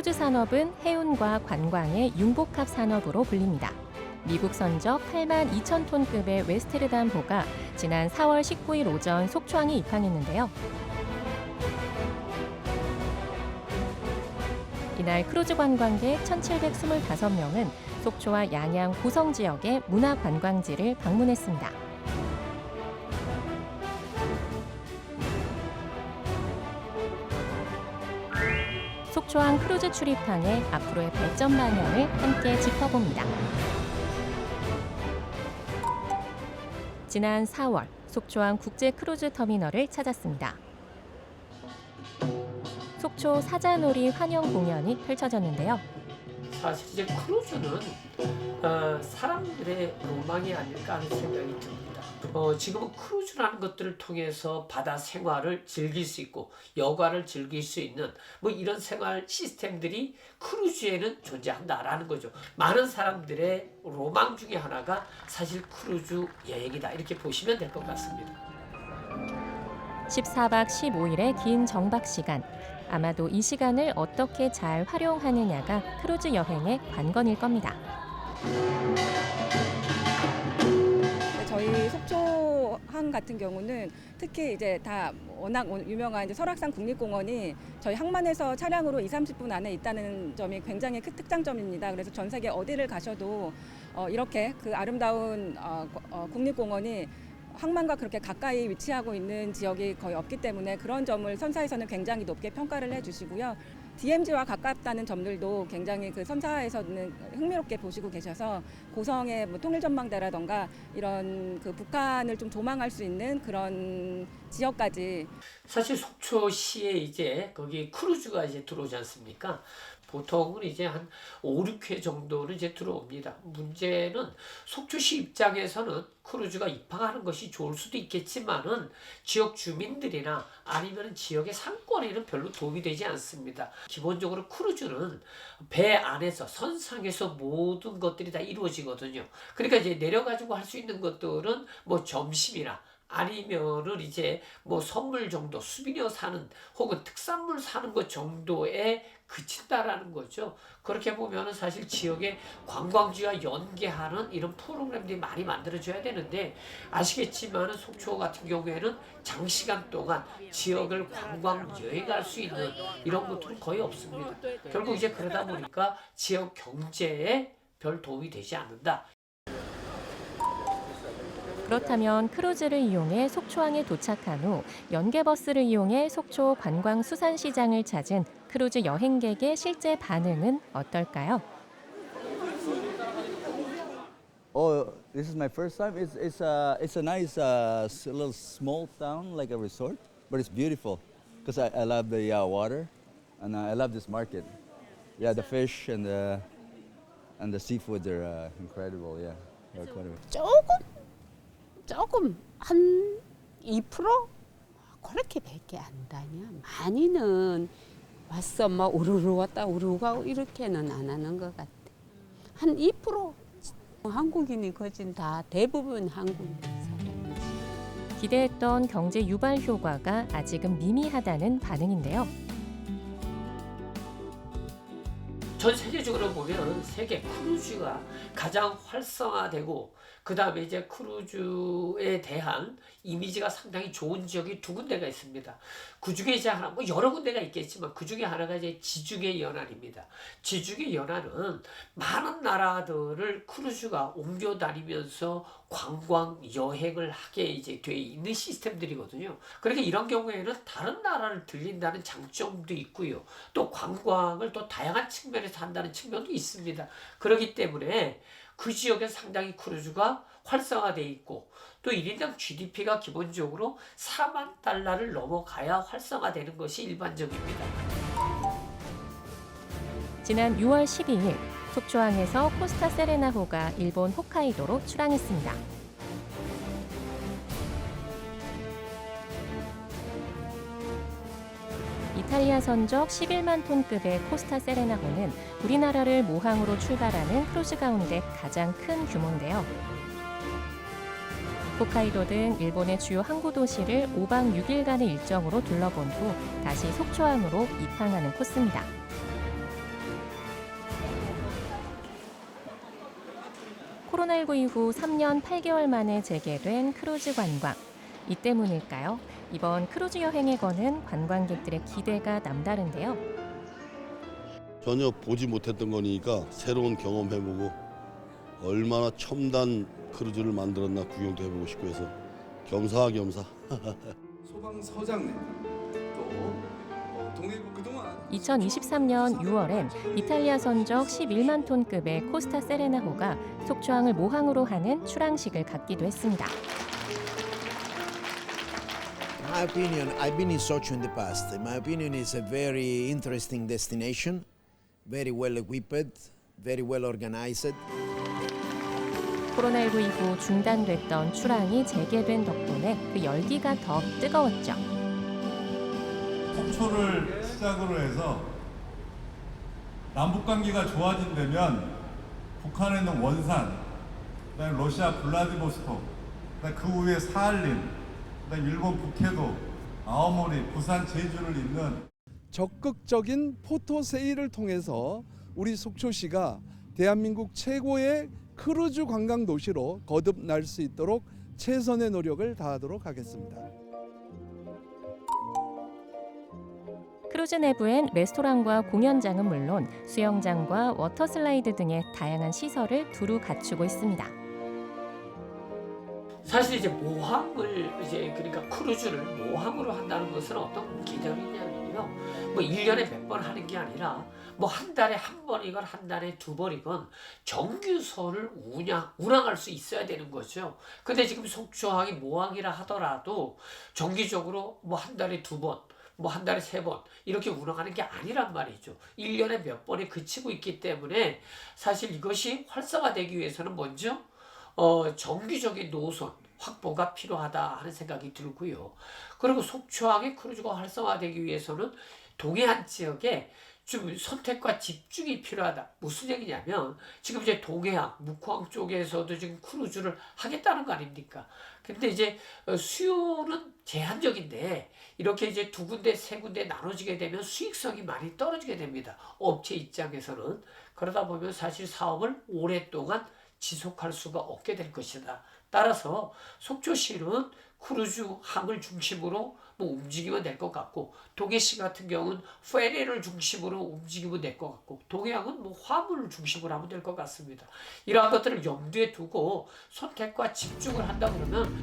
크루즈 산업은 해운과 관광의 융복합 산업으로 불립니다. 미국 선적 8만 2천 톤급의 웨스테르담호가 지난 4월 19일 오전 속초항에 입항했는데요. 이날 크루즈 관광객 1,725명은 속초와 양양 고성 지역의 문화관광지를 방문했습니다. 속초항 크루즈 출입항의 앞으로의 발전 방향을 함께 짚어봅니다. 지난 4월 속초항 국제 크루즈 터미널을 찾았습니다. 속초 사자놀이 환영 공연이 펼쳐졌는데요. 사실 이제 크루즈는 사람들의 로망이 아닐까 하는 생각이 듭니다. 지금은 크루즈라는 것들을 통해서 바다 생활을 즐길 수 있고 여가를 즐길 수 있는 뭐 이런 생활 시스템들이 크루즈에는 존재한다라는 거죠. 많은 사람들의 로망 중에 하나가 사실 크루즈 여행이다 이렇게 보시면 될 것 같습니다. 14박 15일의 긴 정박 시간. 아마도 이 시간을 어떻게 잘 활용하느냐가 크루즈 여행의 관건일 겁니다. 저희 속초항 같은 경우는 특히 이제 다 워낙 유명한 이제 설악산 국립공원이 저희 항만에서 차량으로 20-30분 안에 있다는 점이 굉장히 큰 특장점입니다. 그래서 전 세계 어디를 가셔도 이렇게 그 아름다운 국립공원이 항만과 그렇게 가까이 위치하고 있는 지역이 거의 없기 때문에 그런 점을 선사에서는 굉장히 높게 평가를 해주시고요. DMZ와 가깝다는 점들도 굉장히 그 선사에서는 흥미롭게 보시고 계셔서 고성의 뭐 통일전망대라던가 이런 그 북한을 좀 조망할 수 있는 그런 지역까지. 사실 속초시에 이제 거기 크루즈가 이제 들어오지 않습니까? 보통은 이제 한 5, 6회 정도는 이제 들어옵니다. 문제는 속초시 입장에서는 크루즈가 입항하는 것이 좋을 수도 있겠지만은 지역 주민들이나 아니면 지역의 상권에는 별로 도움이 되지 않습니다. 기본적으로 크루즈는 배 안에서 선상에서 모든 것들이 다 이루어지거든요. 그러니까 이제 내려가지고 할 수 있는 것들은 뭐 점심이나 아니면은 이제 뭐 선물 정도, 수비녀 사는 혹은 특산물 사는 것 정도에 그친다라는 거죠. 그렇게 보면은 사실 지역의 관광지와 연계하는 이런 프로그램들이 많이 만들어져야 되는데 아시겠지만은 속초 같은 경우에는 장시간 동안 지역을 관광 여행할 수 있는 이런 것들은 거의 없습니다. 결국 이제 그러다 보니까 지역 경제에 별 도움이 되지 않는다. 그렇다면 크루즈를 이용해 속초항에 도착한 후 연계버스를 이용해 속초 관광수산시장을 찾은 크루즈 여행객의 실제 반응은 어떨까요? Oh, this is my first time. It's a nice little small town like a resort, but it's beautiful because I love the water and I love this market. Yeah, the fish and the seafood are incredible. Yeah, they're incredible. 조금 한 2% 그렇게밖에 안 다녀. 많이는 왔어 막 우르르 왔다 우르르 가고 이렇게는 안 하는 것 같아. 한 2% 한국인이 거진 다 대부분 한국인 사람. 기대했던 경제 유발 효과가 아직은 미미하다는 반응인데요. 전 세계적으로 보면 세계 크루즈가 가장 활성화되고 그 다음에 이제 크루즈에 대한 이미지가 상당히 좋은 지역이 두 군데가 있습니다. 그 중에 이제 하나, 뭐 여러 군데가 있겠지만 그 중에 하나가 이제 지중해 연안입니다. 지중해 연안은 많은 나라들을 크루즈가 옮겨 다니면서 관광 여행을 하게 이제 돼 있는 시스템들이거든요. 그러니까 이런 경우에는 다른 나라를 들린다는 장점도 있고요. 또 관광을 또 다양한 측면에서 한다는 측면도 있습니다. 그렇기 때문에 그 지역에 상당히 크루즈가 활성화되어 있고 또 1인당 GDP가 기본적으로 4만 달러를 넘어가야 활성화되는 것이 일반적입니다. 지난 6월 12일 속초항에서 코스타 세레나호가 일본 홋카이도로 출항했습니다. 이탈리아 선적 11만 톤급의 코스타 세레나호는 우리나라를 모항으로 출발하는 크루즈 가운데 가장 큰 규모인데요. 홋카이도 등 일본의 주요 항구 도시를 5박 6일간의 일정으로 둘러본 후 다시 속초항으로 입항하는 코스입니다. 코로나19 이후 3년 8개월 만에 재개된 크루즈 관광. 이 때문일까요? 이번 크루즈 여행에 거는 관광객들의 기대가 남다른데요. 전혀 보지 못했던 거니까 새로운 경험해보고 얼마나 첨단 크루즈를 만들었나 구경도 해보고 싶고 해서 겸사겸사. 소방서장님 또 동해구 그동안 2023년 6월엔 이탈리아 선적 11만 톤급의 코스타 세레나호가 속초항을 모항으로 하는 출항식을 갖기도 했습니다. In my opinion, I've been in Sochi in the past. In my opinion, it's a very interesting destination, very well equipped, very well organized. 코로나19 이후 중단됐던 출항이 재개된 덕분에 그 열기가 더 뜨거웠죠. 속초를 시작으로 해서 남북 관계가 좋아진다면 북한에 있는 원산, 그다음에 러시아 블라디보스토크, 그다음에 그 후에 사할린, 그다음에 일본 북해도, 아오모리, 부산, 제주를 잇는 적극적인 포토 세일을 통해서 우리 속초시가 대한민국 최고의 크루즈 관광 도시로 거듭날 수 있도록 최선의 노력을 다하도록 하겠습니다. 크루즈 내부엔 레스토랑과 공연장은 물론 수영장과 워터슬라이드 등의 다양한 시설을 두루 갖추고 있습니다. 사실 이제 모항을 그러니까 크루즈를 모항으로 한다는 것은 어떤 개념이냐면요. 뭐 1년에 몇 번 하는 게 아니라 뭐 한 달에 한 번이건 한 달에 두 번이건 정규선을 운항할 수 있어야 되는 거죠. 근데 지금 속초항이 모항이라 하더라도 정기적으로 뭐 한 달에 두 번, 뭐 한 달에 세 번 이렇게 운항하는 게 아니란 말이죠. 1년에 몇 번에 그치고 있기 때문에 사실 이것이 활성화되기 위해서는 먼저 정기적인 노선 확보가 필요하다 하는 생각이 들고요. 그리고 속초항의 크루즈가 활성화되기 위해서는 동해안 지역에 좀 선택과 집중이 필요하다. 무슨 얘기냐면 지금 이제 동해안, 묵호항 쪽에서도 지금 크루즈를 하겠다는 거 아닙니까? 근데 이제 수요는 제한적인데 이렇게 이제 두 군데, 세 군데 나눠지게 되면 수익성이 많이 떨어지게 됩니다. 업체 입장에서는. 그러다 보면 사실 사업을 오랫동안 지속할 수가 없게 될 것이다. 따라서 속초시는 크루즈 항을 중심으로 뭐 움직이면 될 것 같고, 동해시 같은 경우는 페리를 중심으로 움직이면 될 것 같고, 동해항은 뭐 화물을 중심으로 하면 될 것 같습니다. 이러한 것들을 염두에 두고 선택과 집중을 한다 그러면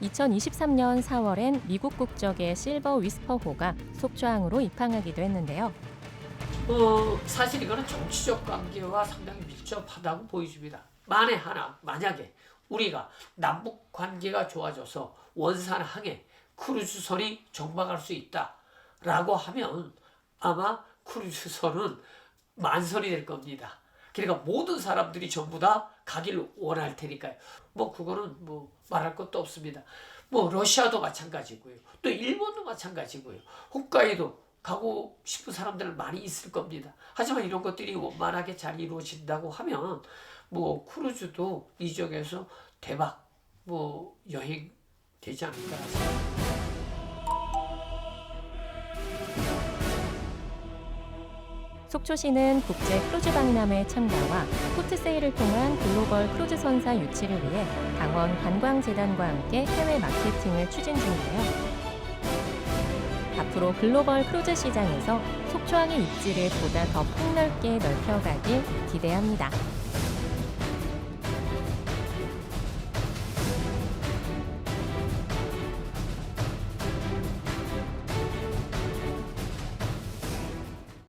2023년 4월엔 미국 국적의 실버 위스퍼호가 속초항으로 입항하기도 했는데요. 사실 이거는 정치적 관계와 상당히 밀접하다고 보여집니다. 만약에 우리가 남북 관계가 좋아져서 원산항에 크루즈선이 정박할 수 있다라고 하면 아마 크루즈선은 만선이 될 겁니다. 그러니까 모든 사람들이 전부 다 가기를 원할 테니까요. 뭐 그거는 뭐 말할 것도 없습니다. 뭐 러시아도 마찬가지고요. 또 일본도 마찬가지고요. 홋카이도 가고 싶은 사람들은 많이 있을 겁니다. 하지만 이런 것들이 원만하게 잘 이루어진다고 하면 뭐 크루즈도 이 지역에서 대박 뭐 여행 되지 않을까 생각합니다. 속초시는 국제 크루즈 박람회 참가와 포트 세일을 통한 글로벌 크루즈 선사 유치를 위해 강원 관광재단과 함께 해외 마케팅을 추진 중인데요. 앞으로 글로벌 크루즈 시장에서 속초항의 입지를 보다 더 폭넓게 넓혀가길 기대합니다.